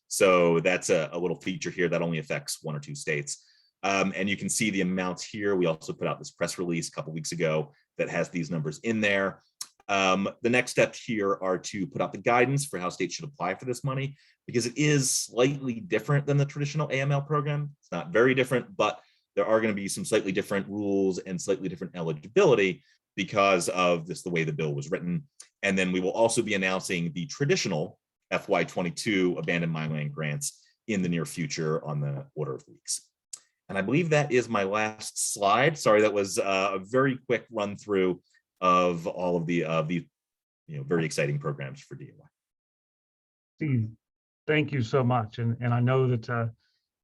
Speaker 6: So that's a little feature here that only affects 1 or 2 states. And you can see the amounts here. We also put out this press release a couple weeks ago that has these numbers in there. The next steps here are to put out the guidance for how states should apply for this money, because it is slightly different than the traditional AML program. It's not very different, but there are going to be some slightly different rules and slightly different eligibility because of this, the way the bill was written. And then we will also be announcing the traditional FY22 abandoned mine land grants in the near future on the order of weeks. And I believe that is my last slide. Sorry, that was a very quick run through of all of the very exciting programs for DOI.
Speaker 1: Steve, thank you so much. And I know that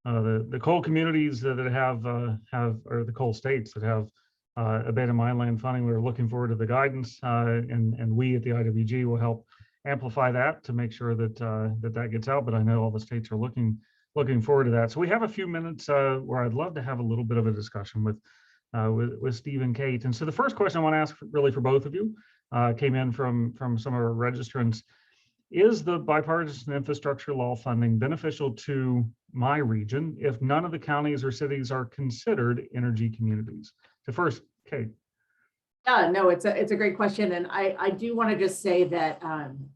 Speaker 1: the coal communities that have or the coal states that have abandoned mine land funding, we're looking forward to the guidance, and we at the IWG will help amplify that to make sure that that gets out. But I know all the states are looking forward to that. So we have a few minutes where I'd love to have a little bit of a discussion with Steve and Kate. And so the first question I want to ask really for both of you came in from some of our registrants. Is the bipartisan infrastructure law funding beneficial to my region if none of the counties or cities are considered energy communities? So first, Kate.
Speaker 5: Yeah, no, it's a great question. And I do want to just say that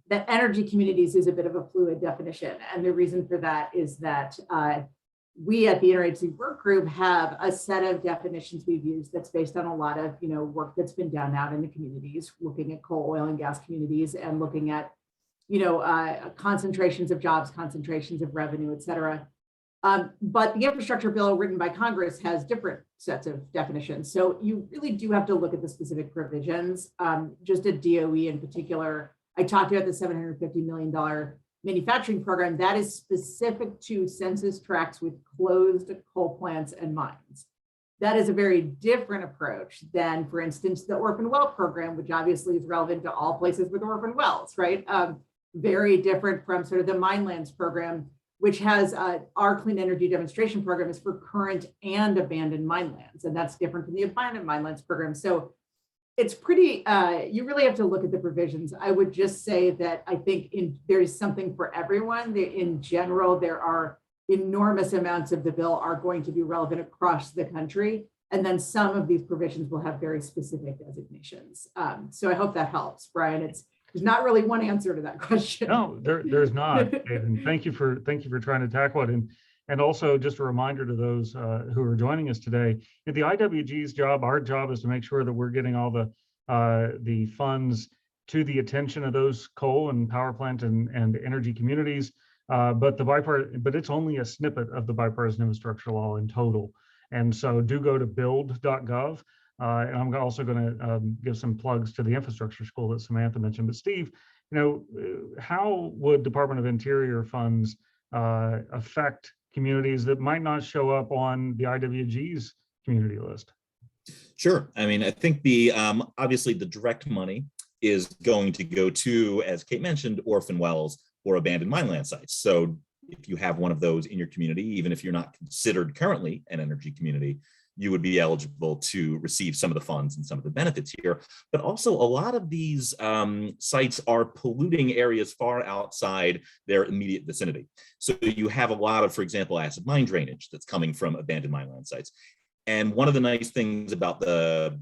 Speaker 5: that energy communities is a bit of a fluid definition. And the reason for that is that we at the Interagency Work Group have a set of definitions we've used that's based on a lot of work that's been done out in the communities, looking at coal, oil, and gas communities, and looking at concentrations of jobs, concentrations of revenue, et cetera. But the infrastructure bill written by Congress has different sets of definitions. So you really do have to look at the specific provisions. Just at DOE in particular, I talked about the $750 million manufacturing program that is specific to census tracts with closed coal plants and mines. That is a very different approach than, for instance, the Orphaned Well program, which obviously is relevant to all places with orphan wells, right? Very different from sort of the mine lands program, which has our clean energy demonstration program is for current and abandoned mine lands. And that's different from the abandoned mine lands program. So it's pretty, you really have to look at the provisions. I would just say that I think there's something for everyone. In general, there are enormous amounts of the bill are going to be relevant across the country. And then some of these provisions will have very specific designations. So I hope that helps, Brian. There's not really one answer to that question.
Speaker 1: No, there's not. And thank you for trying to tackle it. And also just a reminder to those who are joining us today, the IWG's job, our job is to make sure that we're getting all the funds to the attention of those coal and power plant and energy communities. But it's only a snippet of the bipartisan infrastructure law in total. And so do go to build.gov. And I'm also going to give some plugs to the infrastructure school that Samantha mentioned. But Steve, how would Department of Interior funds affect communities that might not show up on the IWG's community list?
Speaker 6: Sure. I mean, I think obviously the direct money is going to go to, as Kate mentioned, orphan wells or abandoned mine land sites. So if you have one of those in your community, even if you're not considered currently an energy community, you would be eligible to receive some of the funds and some of the benefits here. But also a lot of these sites are polluting areas far outside their immediate vicinity. So you have a lot of, for example, acid mine drainage that's coming from abandoned mine land sites. And one of the nice things about the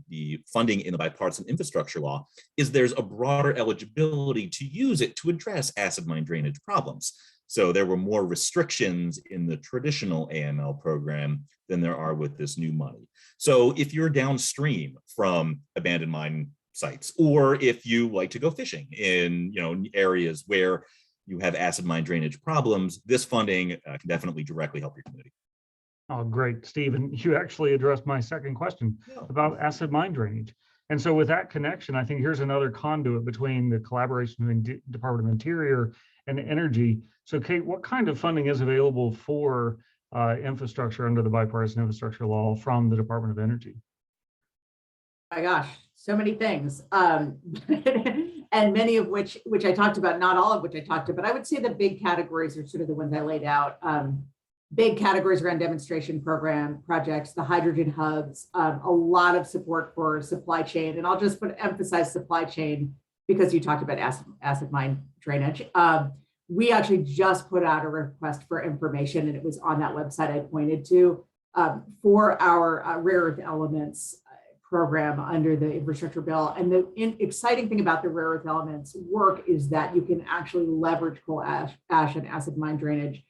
Speaker 6: funding in the bipartisan infrastructure law is there's a broader eligibility to use it to address acid mine drainage problems. So there were more restrictions in the traditional AML program than there are with this new money. So if you're downstream from abandoned mine sites, or if you like to go fishing in areas where you have acid mine drainage problems, this funding can definitely directly help your community.
Speaker 1: Oh, great, Stephen. You actually addressed my second question about acid mine drainage. And so with that connection, I think here's another conduit between the collaboration between Department of Interior and Energy. So Kate, what kind of funding is available for infrastructure under the bipartisan infrastructure law from the Department of Energy?
Speaker 5: My gosh, so many things. And many of which I talked about, not all of which I talked about, but I would say the big categories are sort of the ones I laid out. Big categories around demonstration program projects, the hydrogen hubs, a lot of support for supply chain. And I'll just emphasize supply chain because you talked about acid mine drainage. We actually just put out a request for information, and it was on that website I pointed to for our rare earth elements program under the infrastructure bill. And the exciting thing about the rare earth elements work is that you can actually leverage coal ash and acid mine drainage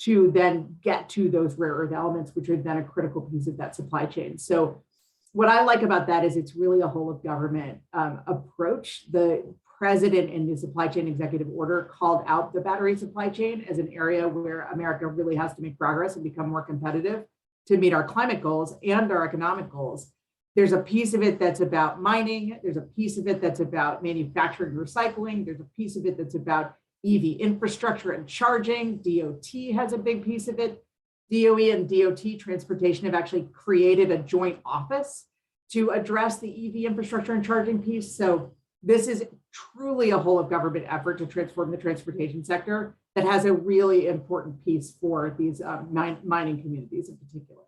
Speaker 5: to then get to those rare earth elements, which are then a critical piece of that supply chain. So what I like about that is it's really a whole of government approach. The president in the supply chain executive order called out the battery supply chain as an area where America really has to make progress and become more competitive to meet our climate goals and our economic goals. There's a piece of it that's about mining. There's a piece of it that's about manufacturing and recycling. There's a piece of it that's about EV infrastructure and charging. DOT has a big piece of it. DOE and DOT transportation have actually created a joint office to address the EV infrastructure and charging piece. So this is truly a whole of government effort to transform the transportation sector that has a really important piece for these mining communities in particular.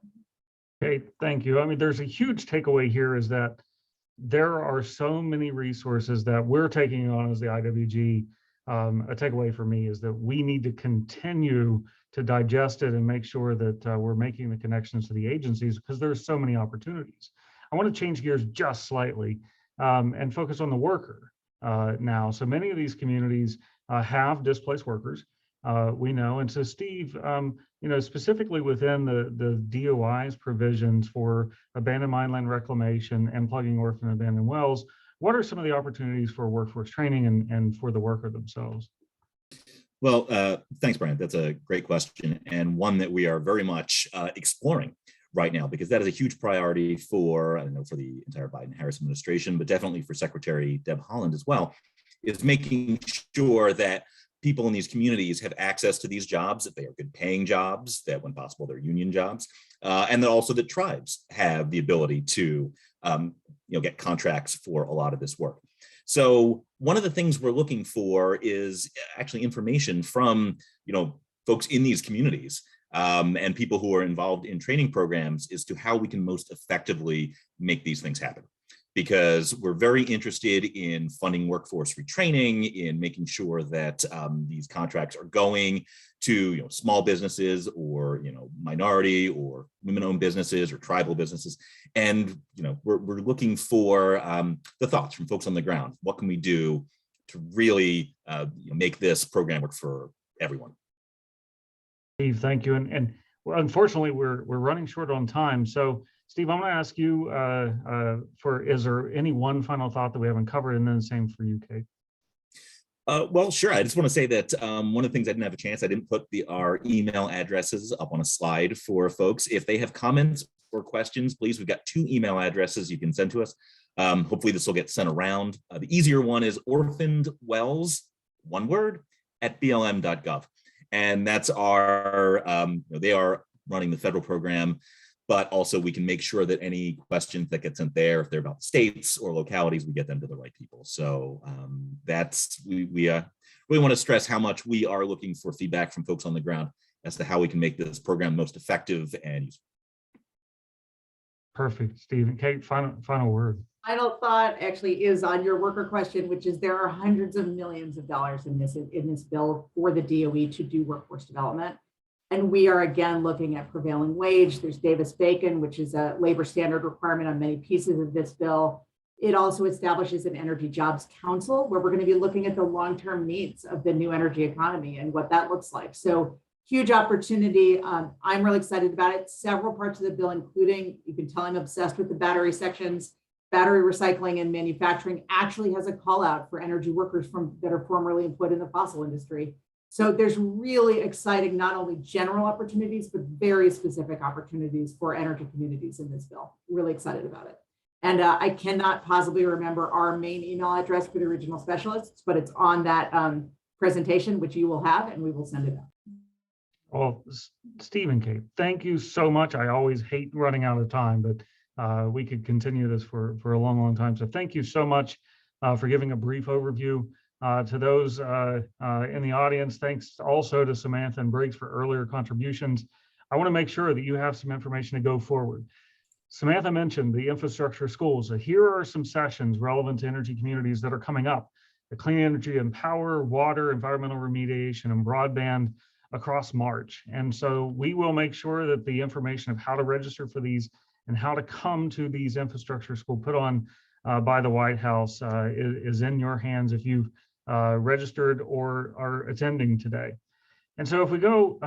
Speaker 1: Okay, thank you. I mean, there's a huge takeaway here is that there are so many resources that we're taking on as the IWG. A takeaway for me is that we need to continue to digest it and make sure that we're making the connections to the agencies because there's so many opportunities. I want to change gears just slightly and focus on the worker now. So many of these communities have displaced workers. We know. And so Steve, specifically within the DOI's provisions for abandoned mineland reclamation and plugging orphan abandoned wells, what are some of the opportunities for workforce training and for the worker themselves?
Speaker 6: Well, thanks, Brian. That's a great question, and one that we are very much exploring right now, because that is a huge priority for, I don't know, for the entire Biden-Harris administration, but definitely for Secretary Deb Haaland as well, is making sure that people in these communities have access to these jobs, that they are good paying jobs, that when possible, they're union jobs, and that also that tribes have the ability to get contracts for a lot of this work. So one of the things we're looking for is actually information from folks in these communities and people who are involved in training programs as to how we can most effectively make these things happen. Because we're very interested in funding workforce retraining, in making sure that these contracts are going to small businesses or minority or women-owned businesses or tribal businesses, and we're looking for the thoughts from folks on the ground. What can we do to really make this program work for everyone?
Speaker 1: Steve, thank you. And well, unfortunately, we're running short on time. So Steve, I'm going to ask you is there any one final thought that we haven't covered, and then the same for you, Kate?
Speaker 6: Well, sure. I just want to say that one of the things I didn't have a chance, I didn't put our email addresses up on a slide for folks. If they have comments or questions, please, we've got 2 email addresses you can send to us. Hopefully this will get sent around. The easier one is Orphaned Wells, one word, @blm.gov. And that's our, they are running the federal program, but also we can make sure that any questions that get sent there, if they're about states or localities, we get them to the right people. So we really want to stress how much we are looking for feedback from folks on the ground as to how we can make this program most effective and useful.
Speaker 1: Perfect, Steve. And Kate, final word.
Speaker 5: Final thought actually is on your worker question, which is there are hundreds of millions of dollars in this bill for the DOE to do workforce development. And we are again looking at prevailing wage. There's Davis-Bacon, which is a labor standard requirement on many pieces of this bill. It also establishes an Energy Jobs Council where we're going to be looking at the long-term needs of the new energy economy and what that looks like. So huge opportunity. I'm really excited about it. Several parts of the bill, including, you can tell I'm obsessed with the battery sections, battery recycling and manufacturing actually has a call out for energy workers that are formerly employed in the fossil industry. So there's really exciting, not only general opportunities, but very specific opportunities for energy communities in this bill. Really excited about it. And I cannot possibly remember our main email address for the regional specialists, but it's on that presentation, which you will have, and we will send it out.
Speaker 1: Well, Steve and Kate, thank you so much. I always hate running out of time, but we could continue this for a long, long time. So thank you so much for giving a brief overview. To those in the audience, thanks also to Samantha and Briggs for earlier contributions. I want to make sure that you have some information to go forward. Samantha mentioned the infrastructure schools. So here are some sessions relevant to energy communities that are coming up: the Clean Energy and Power, Water, Environmental Remediation, and Broadband across March. And so we will make sure that the information of how to register for these and how to come to these infrastructure school put on by the White House is in your hands if you've registered or are attending today. And so if we go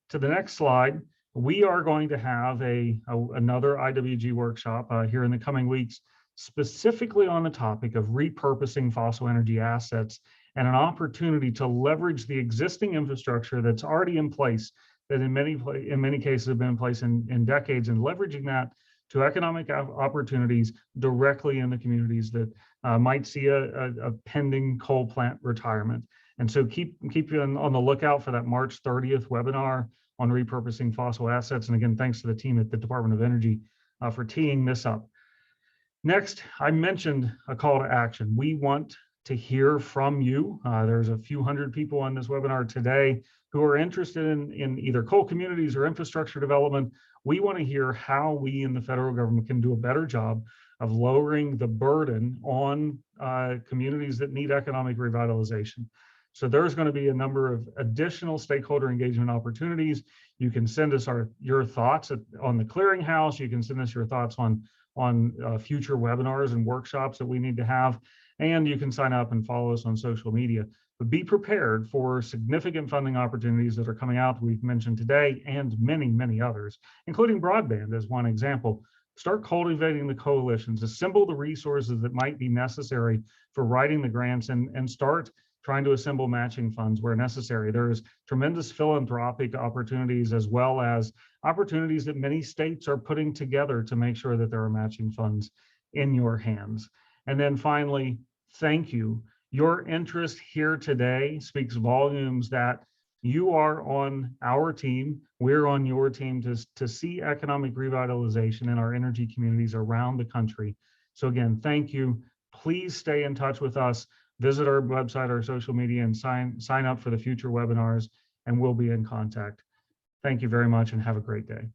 Speaker 1: to the next slide, we are going to have another IWG workshop here in the coming weeks, specifically on the topic of repurposing fossil energy assets and an opportunity to leverage the existing infrastructure that's already in place, that in many cases have been in place in decades, and leveraging that to economic opportunities directly in the communities that might see a pending coal plant retirement. And so keep you on the lookout for that March 30th webinar on repurposing fossil assets. And again, thanks to the team at the Department of Energy for teeing this up. Next, I mentioned a call to action. We want to hear from you. There's a few hundred people on this webinar today who are interested in either coal communities or infrastructure development. We want to hear how we in the federal government can do a better job of lowering the burden on communities that need economic revitalization. So there's going to be a number of additional stakeholder engagement opportunities. You can send us your thoughts on the Clearinghouse. You can send us your thoughts on future webinars and workshops that we need to have. And you can sign up and follow us on social media. But be prepared for significant funding opportunities that are coming out that we've mentioned today, and many, many others, including broadband as one example. Start cultivating the coalitions, assemble the resources that might be necessary for writing the grants, and start trying to assemble matching funds where necessary. There's tremendous philanthropic opportunities, as well as opportunities that many states are putting together to make sure that there are matching funds in your hands. And then finally, thank you. Your interest here today speaks volumes that you are on our team. We're on your team to see economic revitalization in our energy communities around the country. So again, thank you. Please stay in touch with us. Visit our website, our social media, and sign up for the future webinars, and we'll be in contact. Thank you very much and have a great day.